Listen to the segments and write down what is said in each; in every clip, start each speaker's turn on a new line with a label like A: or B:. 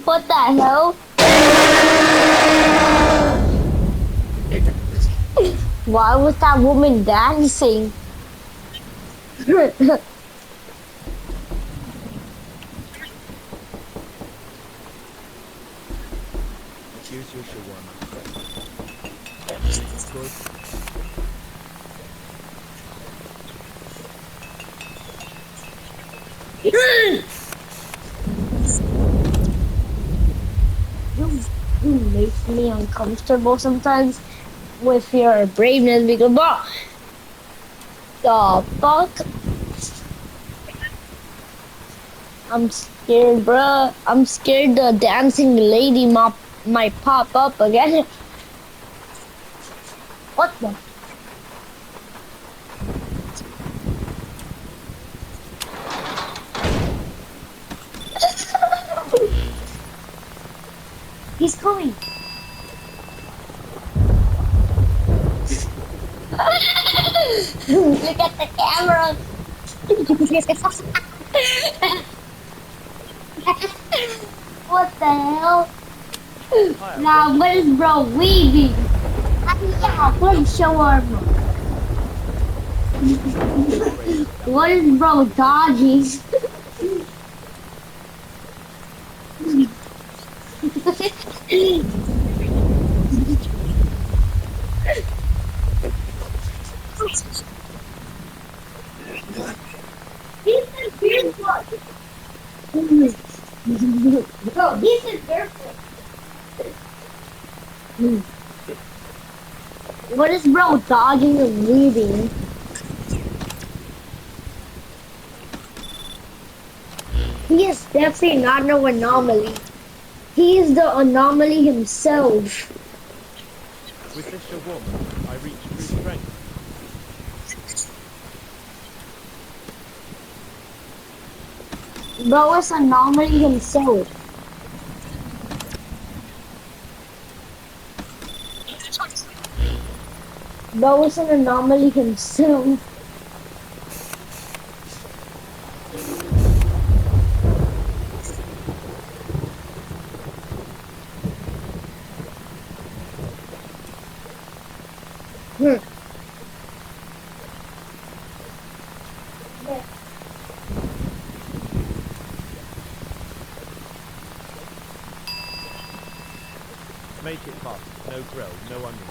A: What the hell? Why was that woman dancing?
B: Here's your shawarma. Good.
A: You make me uncomfortable sometimes with your braveness because the fuck? I'm scared, bruh. I'm scared the dancing lady might pop up again. What the? He's coming. Look at the camera. What the hell?
B: Hi,
A: Now, what is bro weaving? Yeah, what is shawarma? What is bro dodging? He's in barefoot. Bro, he's in barefoot. What is bro dodging and weaving? He is definitely not no anomaly. He is the anomaly himself.
B: With this shawarma, I reach true strength.
A: Bro is anomaly himself. Bro is an anomaly himself. Hmm.
B: Make it fast. No grill, no onion.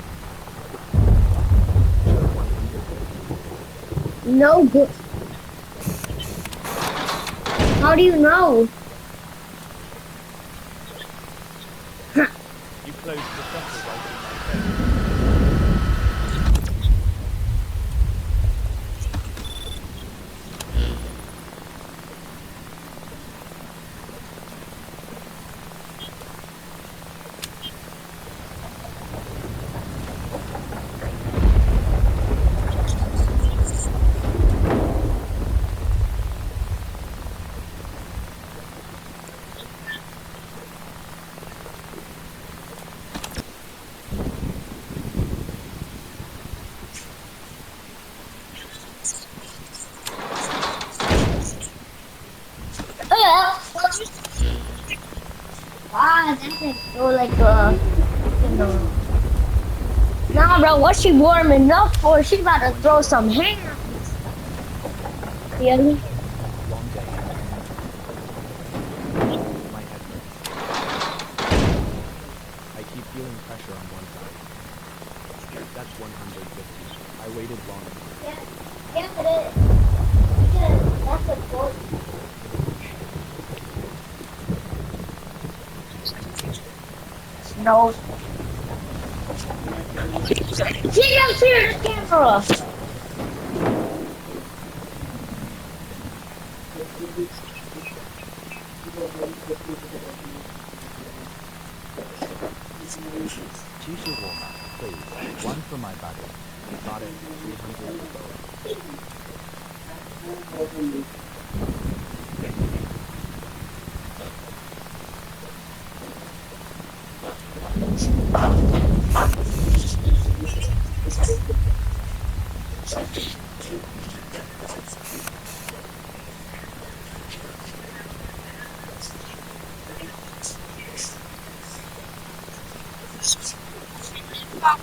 A: No good. How do you know?
B: You close the shutter right in my face.
A: Ah, that is so like you know. Nah, bro, what's she warm enough for? She about to throw some hands. Really?
B: Long day. My head hurts. I keep feeling pressure on one side. That's 150. I waited long enough.
A: Yeah, it is. That's important. No. Get up here, the camera.
B: Two shawarma, please. One for my body. Got it. 300 for both.
A: Ah!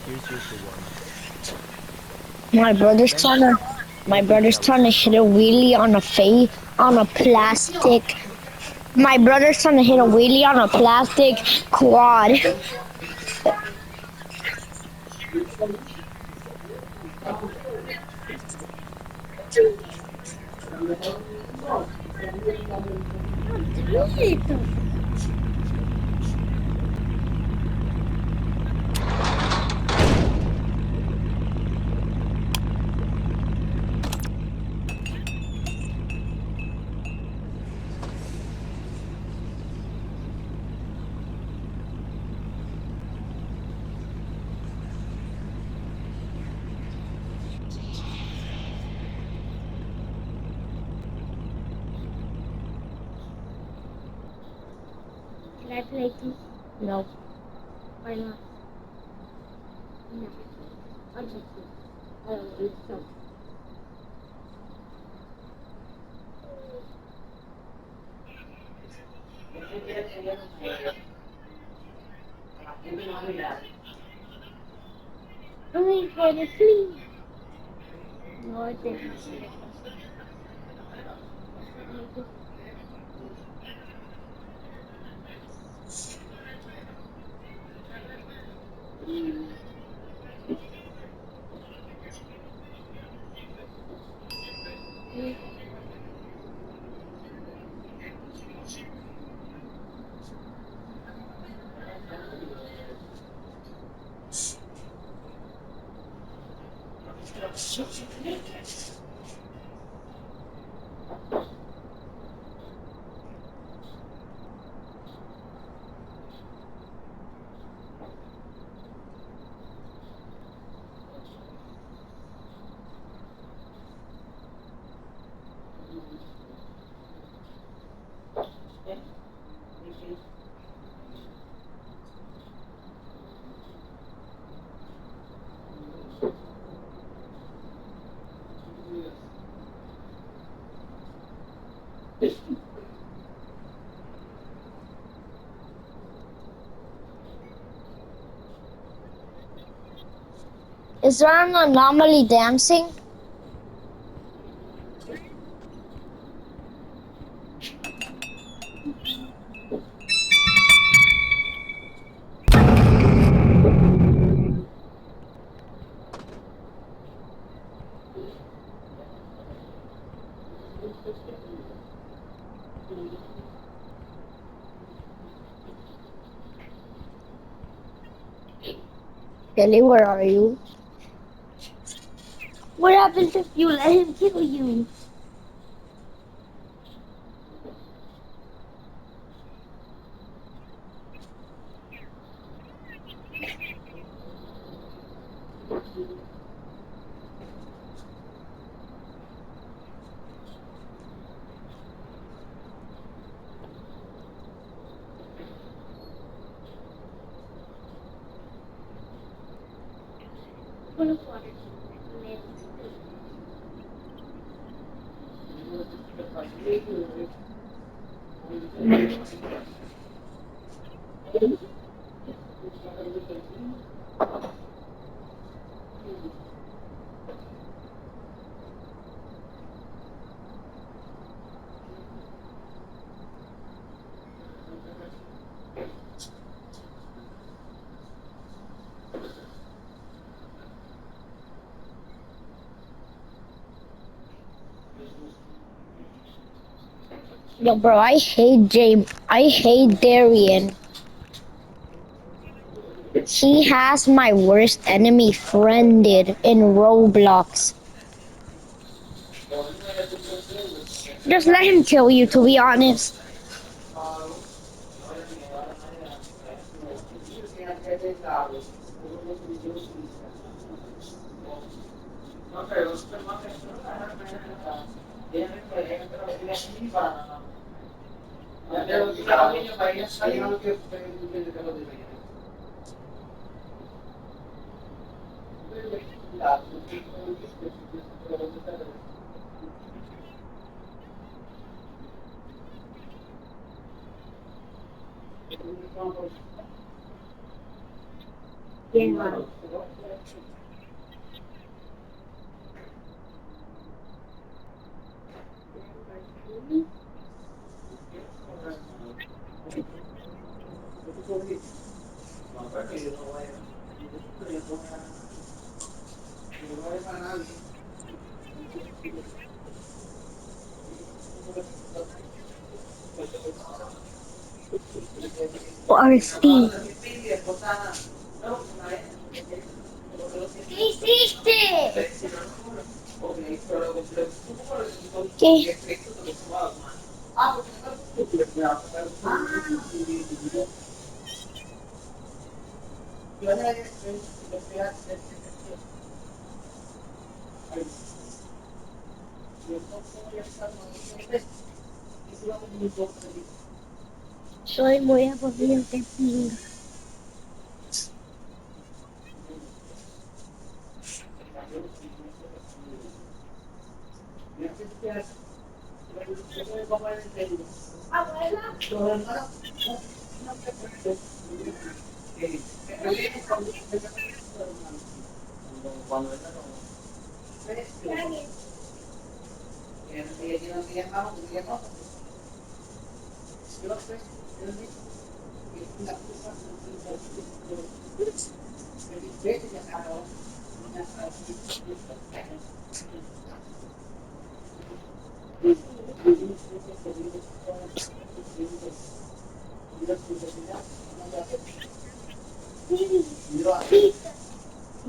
B: Here's the one.
A: My brother's
B: Thank
A: trying to. My
B: thank you,
A: brother's trying to
B: Skeleton.
A: hit a wheelie on a plastic. My brother's trying to hit a wheelie on a plastic quad. Can I play too? No. Why not? No. I just I don't know. So. I'm going to sleep. No, I didn't. Is there an anomaly dancing? Kelly, where are you? What happens if you let him kill you? Full of water. Yo, bro, I hate Darian. He has my worst enemy friended in Roblox. Just let him kill you, to be honest. Yeah. RSP. ¿Qué hiciste? ¿Qué? Soy muy aburrido de pinga.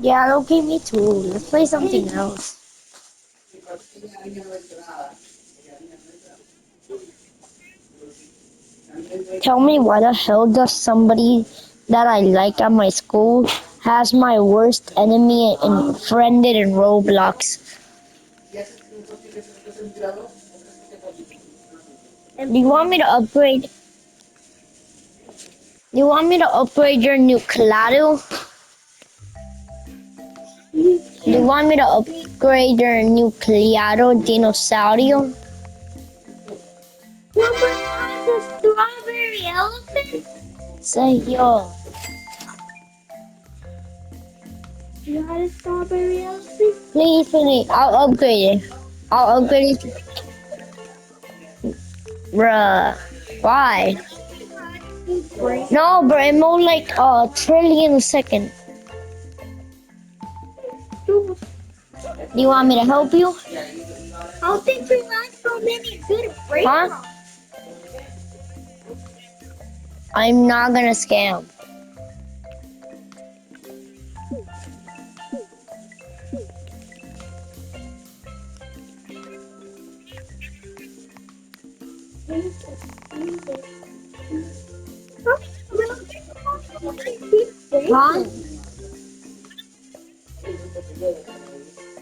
A: Yeah, okay, me too. Let's play something else. Tell me why the hell does somebody that I like at my school has my worst enemy and friended in Roblox? Do you want me to upgrade? Do you want me to upgrade your nucleado? Do you want me to upgrade your nucleado dinosaurio? Someone has a strawberry elephant? Say yo. You got a strawberry elephant? Please. I'll upgrade it. I'll upgrade it. Bruh. Why? No, bro, it moved like a trillion a second. Do you want me to help you? I don't think we got so many good breaks. Huh? I'm not gonna scam. Huh?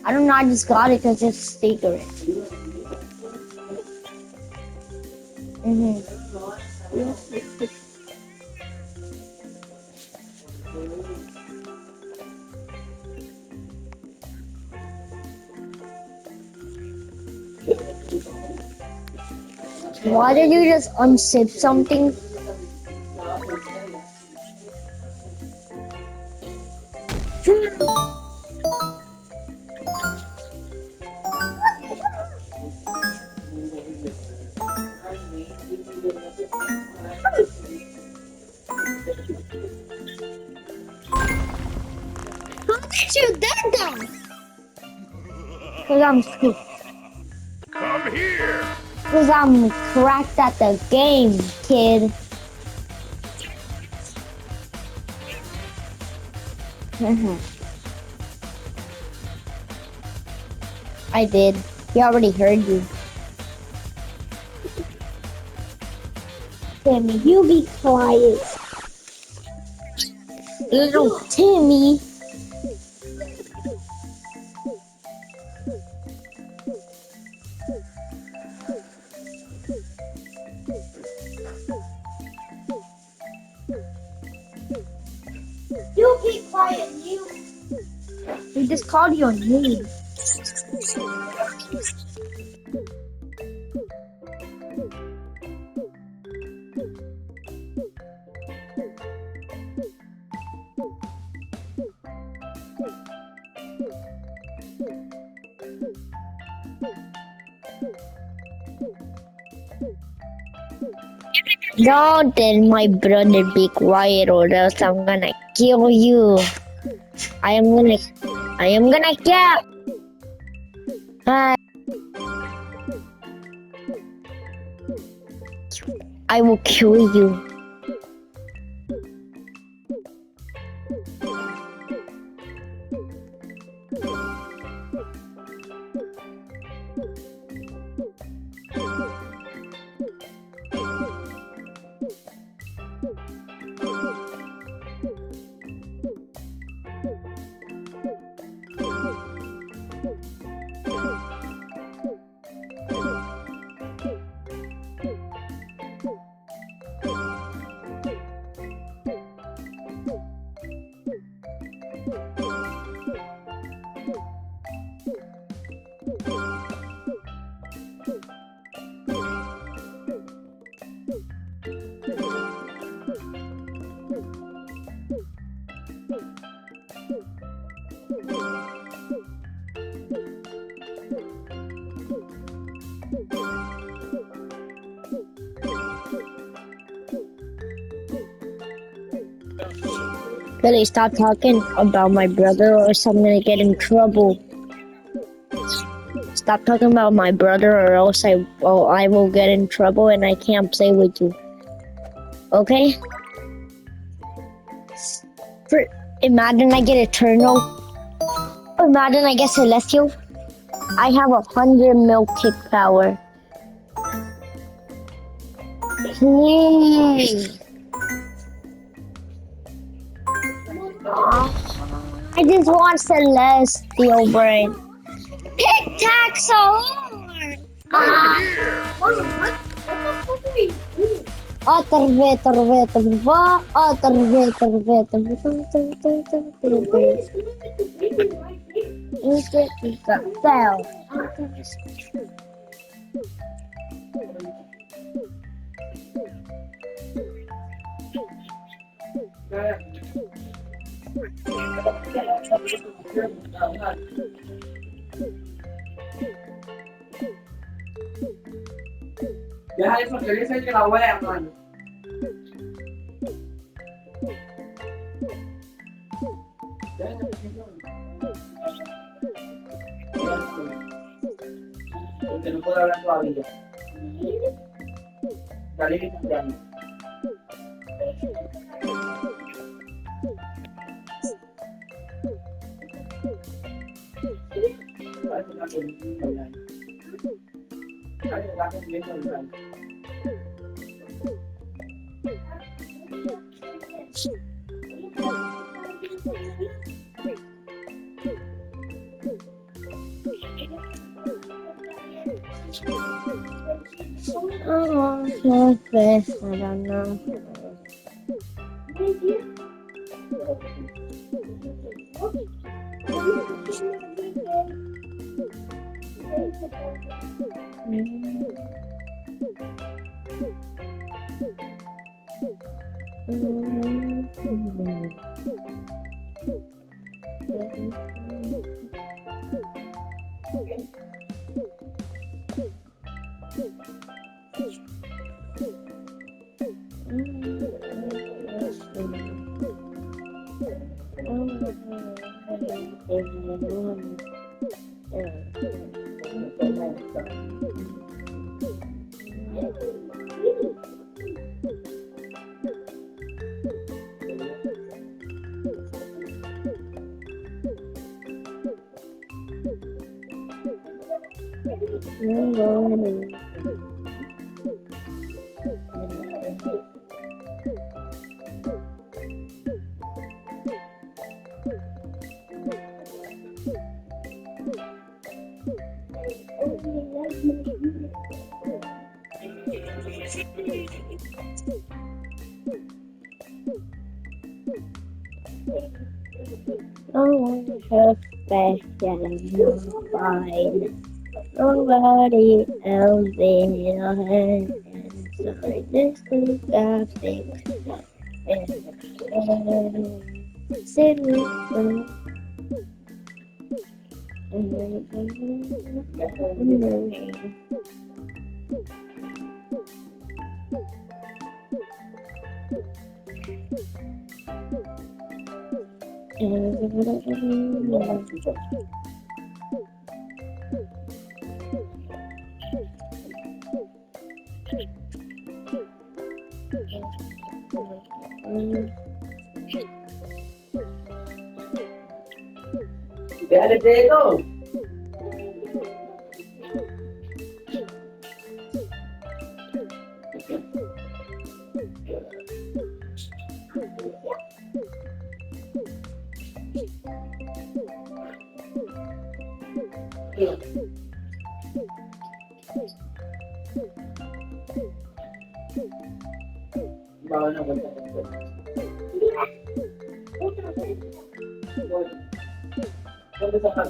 A: I don't know, I just got it because it's secret. Why did you just unzip something? How did you do that? Because I'm stupid.
B: Come here!
A: Because I'm cracked at the game, kid. I did. He already heard you. Timmy, you be quiet. Little Timmy. called your name. Don't tell my brother be quiet or else I'm gonna kill you. I am gonna kill. I I will kill you. Billy, stop talking about my brother or else I'm gonna get in trouble. Stop talking about my brother or else I will get in trouble and I can't play with you. Okay? For, imagine I get Eternal. Imagine I get Celestial. I have 100 milk kick power. I just want Celestial brain. Tic tac so hard. Terve, terve, terve, terve,
C: Deja eso, que dice que la wea, mano. Porque no puedo hablar todavía. Dale que te llame.
A: I don't know. I want to have special, no fine. Nobody else in your hand. Inside this book of things. Sit with them.
C: Dale, Pedro. Bawa na ba? Ganda sa kan.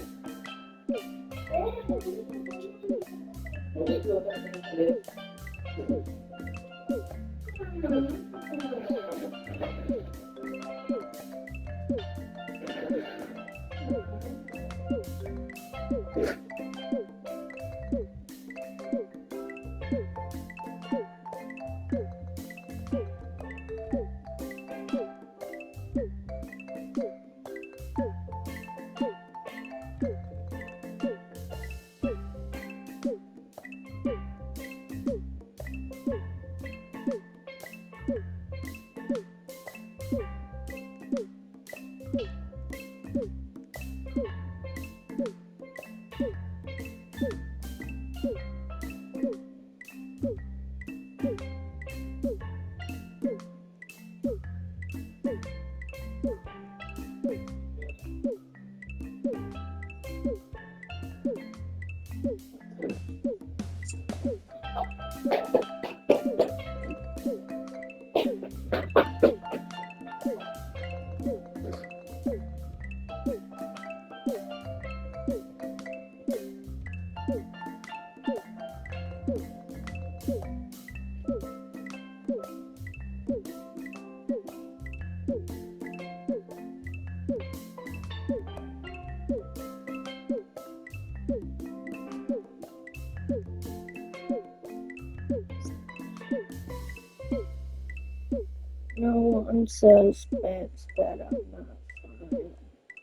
A: No one suspects that I'm not fine.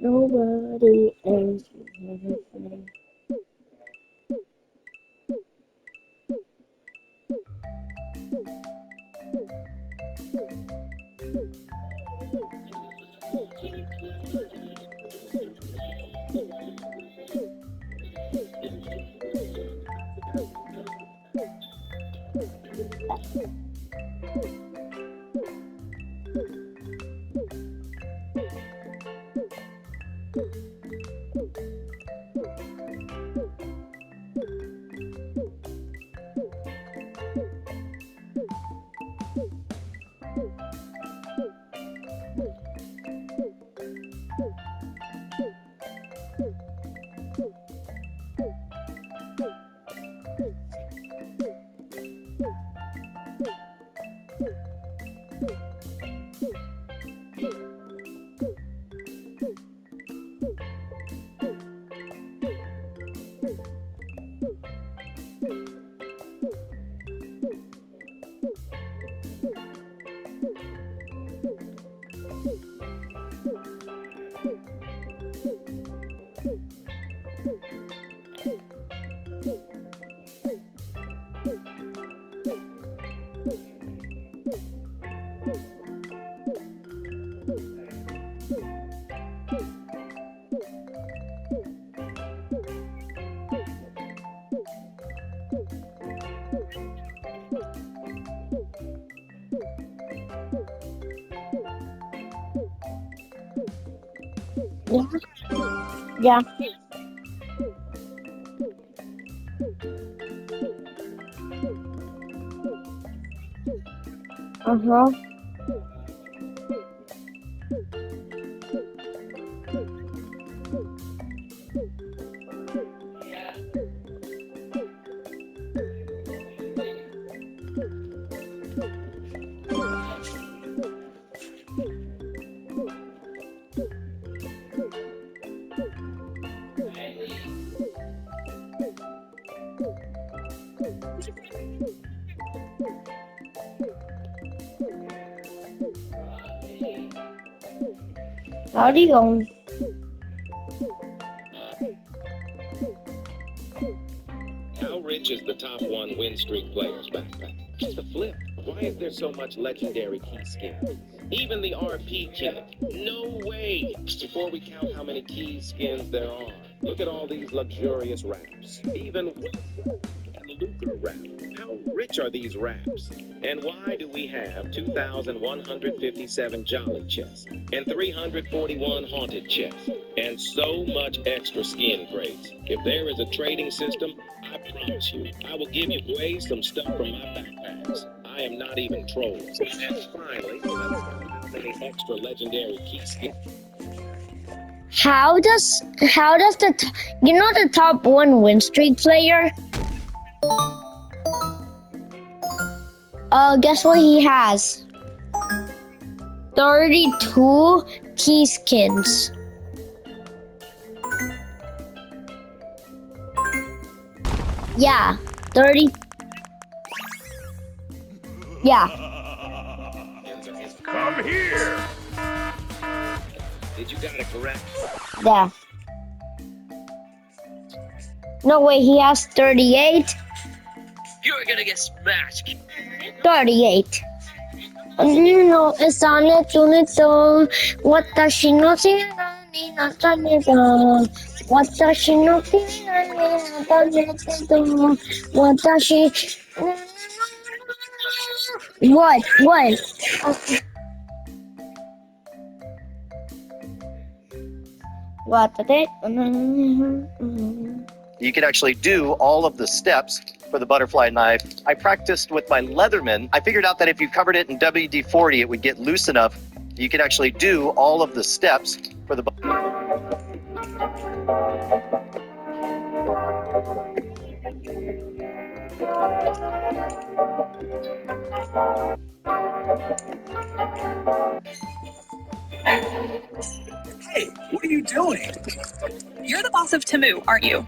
A: Nobody else is listening. Yeah. Uh-huh. Howdy, going?
D: How rich is the top one win streak player's backpack? Just a flip. Why is there so much legendary key skin? Even the RP kit. No way! Before we count how many key skins there are, look at all these luxurious wraps. Even and Luther wrap. How rich are these wraps? And why do we have 2,157 Jolly chests and 341 Haunted chests and so much extra skin crates? If there is a trading system, I promise you, I will give you away some stuff from my backpacks. I am not even trolling. And finally, let's any extra legendary key skin.
A: How does the top one win streak player? Guess what he has? 32 key skins. Yeah, 30. Yeah.
D: Come here! Did you got it correct?
A: Yeah. No way, he has 38.
E: You're gonna get smashed.
A: 38. No, it's on it, tunito. Watashi no shirai ni nataneto. Watashi no shirai ni nataneto. Watashi. What? What?
F: You can actually do all of the steps for the butterfly knife. I practiced with my Leatherman. I figured out that if you covered it in WD-40, it would get loose enough. You can actually do all of the steps for the
G: Hey, what are you doing?
H: You're the boss of Tamu, aren't you?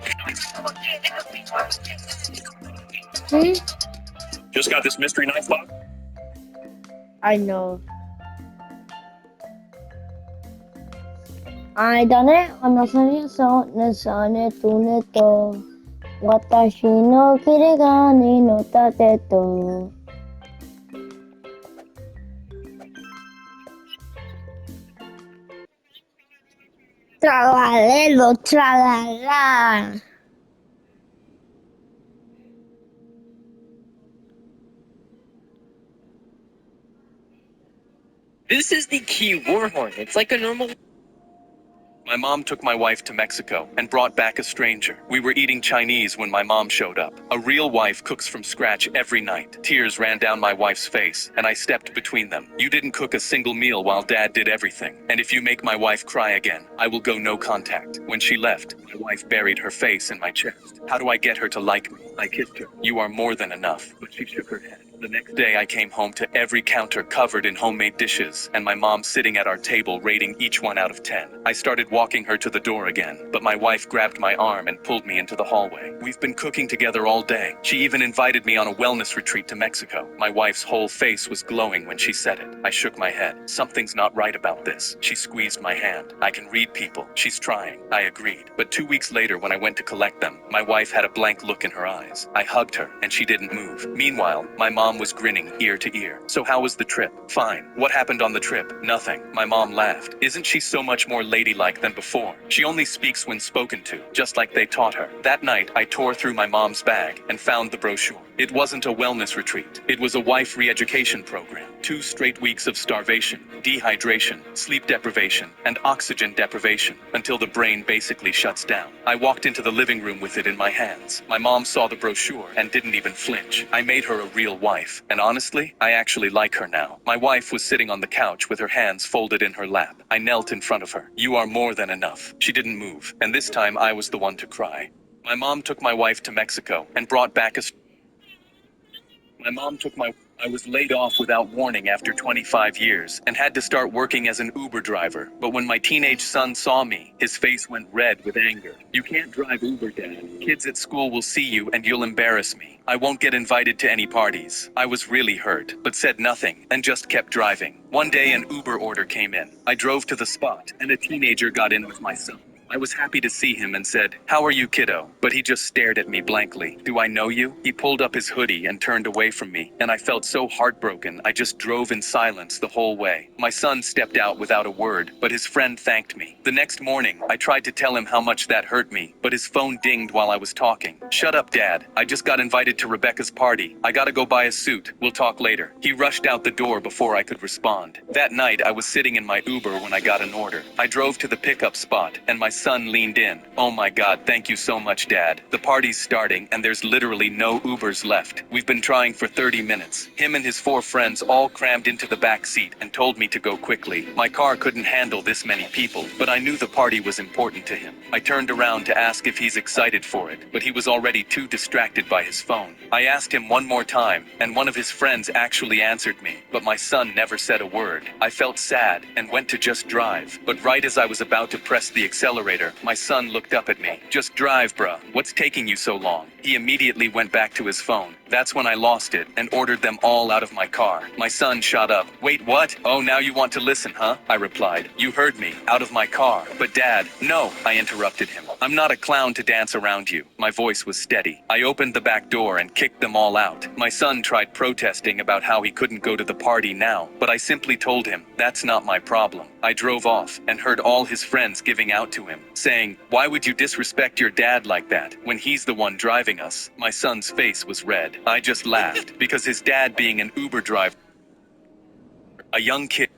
G: Just got this mystery knife box?
A: I know. I done it on the sunny side, Nasane Tuneto. Watashi no kirega ni no tateto. Tralalelo, tralala.
E: This is the key warhorn. It's like a normal.
I: My mom took my wife to Mexico and brought back a stranger. We were eating Chinese when my mom showed up. A real wife cooks from scratch every night. Tears ran down my wife's face, and I stepped between them. You didn't cook a single meal while Dad did everything. And if you make my wife cry again, I will go no contact. When she left, my wife buried her face in my chest. How do I get her to like me? I kissed her. You are more than enough. But she shook her head. The next day I came home to every counter covered in homemade dishes and my mom sitting at our table rating each one out of 10. I started walking her to the door again, but my wife grabbed my arm and pulled me into the hallway. We've been cooking together all day. She even invited me on a wellness retreat to Mexico. My wife's whole face was glowing when she said it. I shook my head. Something's not right about this. She squeezed my hand. I can read people. She's trying. I agreed. But 2 weeks later when I went to collect them, my wife had a blank look in her eyes. I hugged her and she didn't move. Meanwhile, my mom was grinning ear to ear. So how was the trip? Fine. What happened on the trip? Nothing. My mom laughed. Isn't she so much more ladylike than before? She only speaks when spoken to, just like they taught her. That night, I tore through my mom's bag and found the brochure. It wasn't a wellness retreat. It was a wife re-education program. 2 straight weeks of starvation, dehydration, sleep deprivation, and oxygen deprivation until the brain basically shuts down. I walked into the living room with it in my hands. My mom saw the brochure and didn't even flinch. I made her a real wife. And honestly, I actually like her now. My wife was sitting on the couch with her hands folded in her lap. I knelt in front of her. You are more than enough. She didn't move. And this time I was the one to cry. My mom took my wife to Mexico and brought back a... My mom took my... I was laid off without warning after 25 years and had to start working as an Uber driver. But when my teenage son saw me, his face went red with anger. You can't drive Uber, Dad. Kids at school will see you and you'll embarrass me. I won't get invited to any parties. I was really hurt, but said nothing and just kept driving. One day an Uber order came in. I drove to the spot and a teenager got in with my son. I was happy to see him and said, "How are you, kiddo?" But he just stared at me blankly. "Do I know you?" He pulled up his hoodie and turned away from me, and I felt so heartbroken I just drove in silence the whole way. My son stepped out without a word, but his friend thanked me. The next morning, I tried to tell him how much that hurt me, but his phone dinged while I was talking. "Shut up, Dad. I just got invited to Rebecca's party. I gotta go buy a suit. We'll talk later." He rushed out the door before I could respond. That night, I was sitting in my Uber when I got an order. I drove to the pickup spot, and my son leaned in. "Oh my God, thank you so much, Dad. The party's starting and there's literally no Ubers left. We've been trying for 30 minutes. Him and his 4 friends all crammed into the back seat and told me to go quickly. My car couldn't handle this many people, but I knew the party was important to him. I turned around to ask if he's excited for it, but he was already too distracted by his phone. I asked him one more time, and one of his friends actually answered me, but my son never said a word. I felt sad and went to just drive, but right as I was about to press the accelerator, my son looked up at me. "Just drive, bruh. What's taking you so long?" He immediately went back to his phone. That's when I lost it and ordered them all out of my car. My son shot up. "Wait, what? Oh, now you want to listen, huh?" I replied. "You heard me. Out of my car." "But Dad..." "No," I interrupted him. "I'm not a clown to dance around you." My voice was steady. I opened the back door and kicked them all out. My son tried protesting about how he couldn't go to the party now, but I simply told him, "That's not my problem." I drove off and heard all his friends giving out to him, saying, "Why would you disrespect your dad like that when he's the one driving us?" My son's face was red. I just laughed because his dad being an Uber driver, a young kid.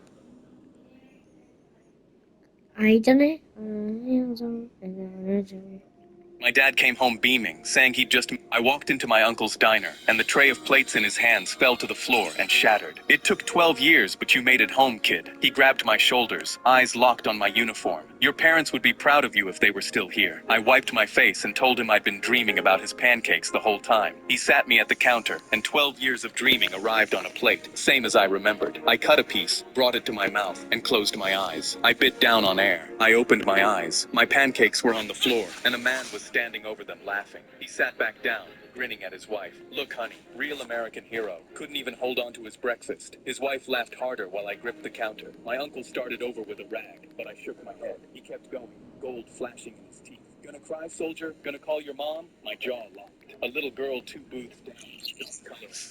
I: My dad came home beaming, saying he'd just... I walked into my uncle's diner, and the tray of plates in his hands fell to the floor and shattered. "It took 12 years, but you made it home, kid." He grabbed my shoulders, eyes locked on my uniform. "Your parents would be proud of you if they were still here." I wiped my face and told him I'd been dreaming about his pancakes the whole time. He sat me at the counter, and 12 years of dreaming arrived on a plate, same as I remembered. I cut a piece, brought it to my mouth, and closed my eyes. I bit down on air. I opened my eyes. My pancakes were on the floor, and a man was standing over them laughing. He sat back down, grinning at his wife. "Look, honey, real American hero. Couldn't even hold on to his breakfast." His wife laughed harder while I gripped the counter. My uncle started over with a rag, but I shook my head. He kept going, gold flashing in his teeth. "Gonna cry, soldier? Gonna call your mom?" My jaw locked. A little girl 2 booths down.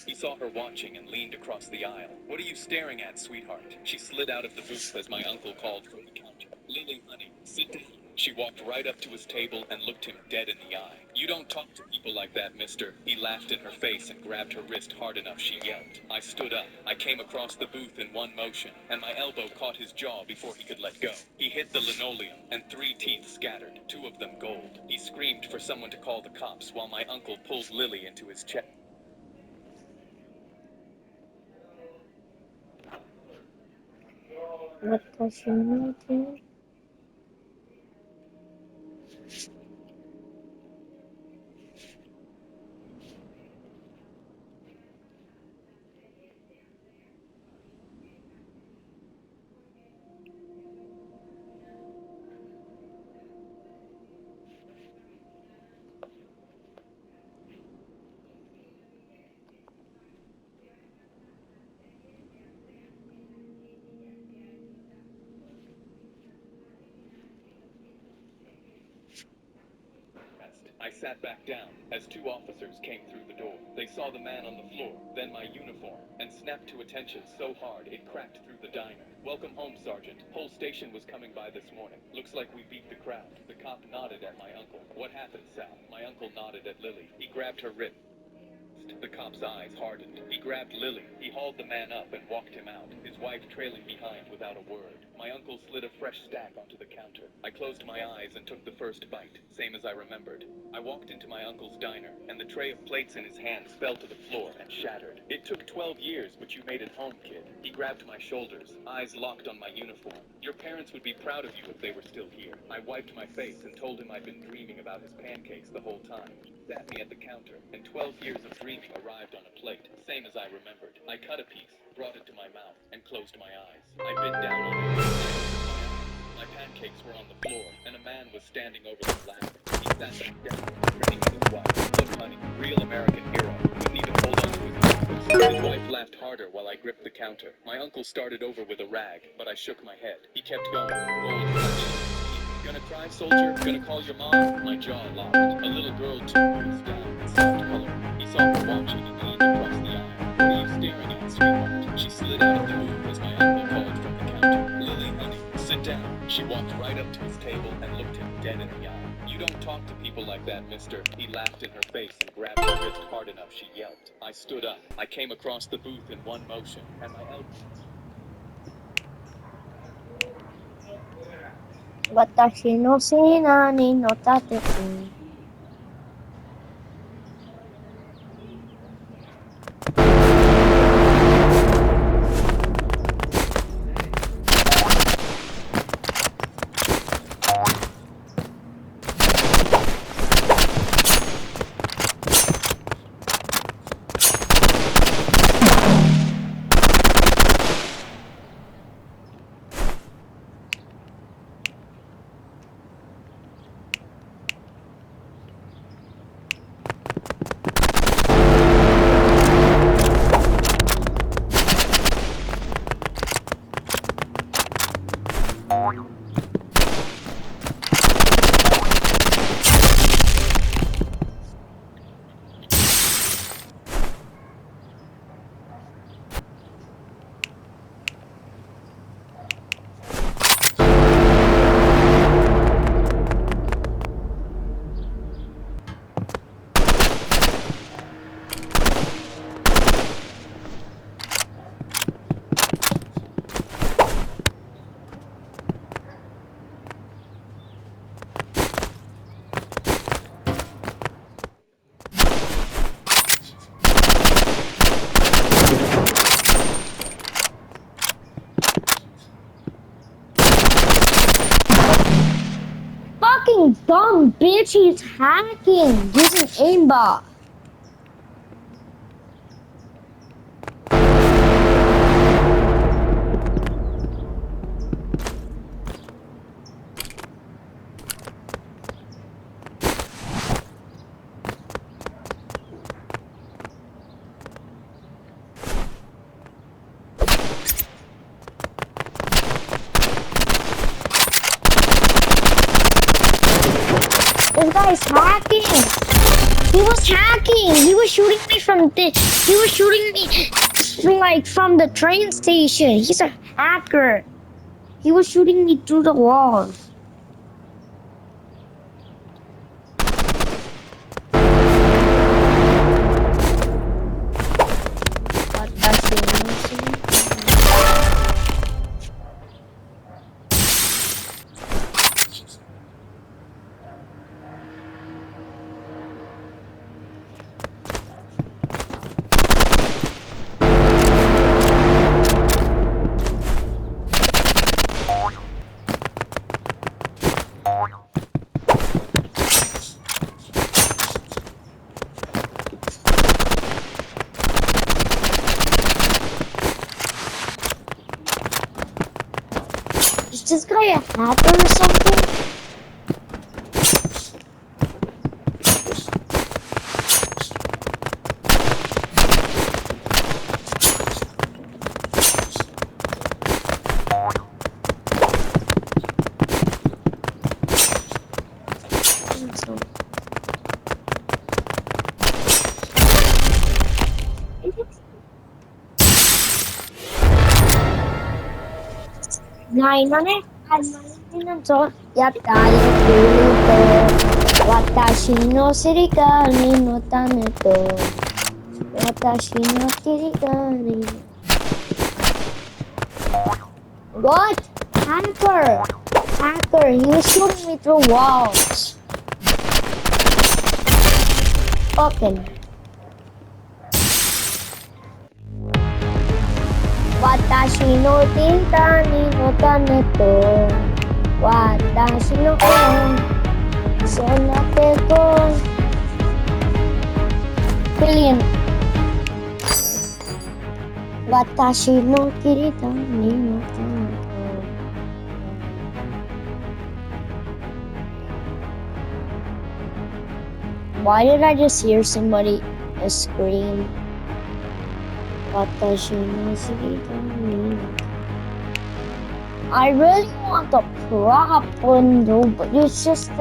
I: He saw her watching and leaned across the aisle. "What are you staring at, sweetheart?" She slid out of the booth as my uncle called from the counter. "Lily, honey, sit down." She walked right up to his table and looked him dead in the eye. "You don't talk to people like that, mister." He laughed in her face and grabbed her wrist hard enough she yelped. I stood up. I came across the booth in one motion, and my elbow caught his jaw before he could let go. He hit the linoleum, and 3 teeth scattered, 2 of them gold. He screamed for someone to call the cops while my uncle pulled Lily into his chest. I sat back down as 2 officers came through the door. They saw the man on the floor, then my uniform, and snapped to attention so hard it cracked through the diner. "Welcome home, Sergeant. Whole station was coming by this morning. Looks like we beat the crowd." The cop nodded at my uncle. "What happened, Sal?" My uncle nodded at Lily. He grabbed her wrist. The cop's eyes hardened. He grabbed Lily. He hauled the man up and walked him out, his wife trailing behind without a word. My uncle slid a fresh stack onto the counter. I closed my eyes and took the first bite, same as I remembered. I walked into my uncle's diner, and the tray of plates in his hands fell to the floor and shattered. It took 12 years, but you made it home, kid. He grabbed my shoulders, eyes locked on my uniform. Your parents would be proud of you if they were still here. I wiped my face and told him I'd been dreaming about his pancakes the whole time. He sat me at the counter, and 12 years of dreaming arrived on a plate, same as I remembered. I cut a piece, brought it to my mouth, and closed my eyes. I bit down on it. My pancakes were on the floor, and a man was standing over them laughing. He sat back down, grinning at his wife. Look, honey, real American hero. Couldn't even hold on to his pancakes. His wife laughed harder while I gripped the counter. My uncle started over with a rag, but I shook my head. He kept going. Old fashioned. Gonna cry, soldier? Gonna call your mom? My jaw locked. A little girl, too, was down in soft color. He saw her watching and leaned across the aisle. What are you staring at, sweetheart? She slid out of the room as my uncle called from the counter. Lily, honey, sit down. She walked right up to his table and looked him dead in the eye. You don't talk to people like that, mister. He laughed in her face and grabbed her wrist hard enough she yelped. I stood up. I came across the booth in one motion, and my elbow...
A: 私のせいなにのたてく Fucking dumb bitch, he's hacking using aimbot. This guy's hacking. He was hacking. He was shooting me from from the train station. He's a hacker. He was shooting me through the walls. Is this guy a hacker or something? Ngày nóね、のとやったよくと私のせりかみのためと私のせりかみの What? Hacker! Hacker, he was shooting me through walls. Fucking. Watashi no tinta ni no tane to. Watashi no kon. Sonate ko. Billion. Watashi no kirita ni no tane to. Why did I just hear somebody scream? Watashi no kirita ni no. I really want the prop window, but it's just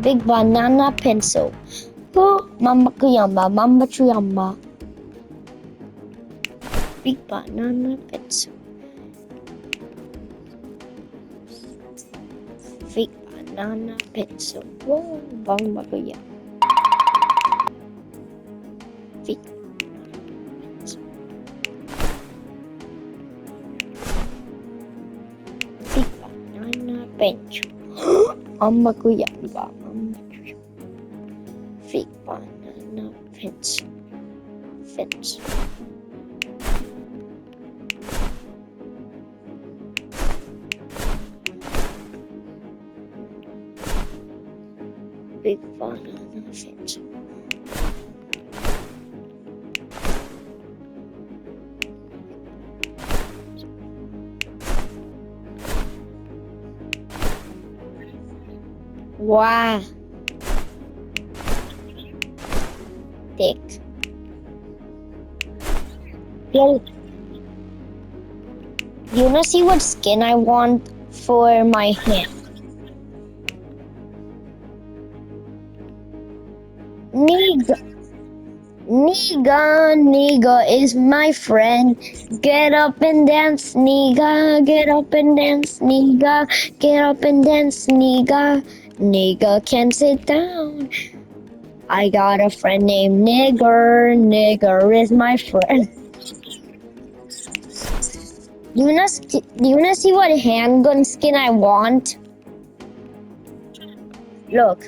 A: big banana pencil. Oh, Mama Kuyamba, Mama Chuyamba. Big banana pencil. Big banana pencil. Whoa, Mama Kuyamba. Big pencil. Big banana pencil. Mama Kuyamba. Big banana pencil. Fence. Big banana fence. Wow. Thick. Yo, you wanna see what skin I want for my hand? Niga is my friend. Get up and dance, Niga. Get up and dance, Niga. Get up and dance, Niga. Niga can't sit down. I got a friend named Nigger. Nigger is my friend. Do you wanna see what handgun skin I want? Look.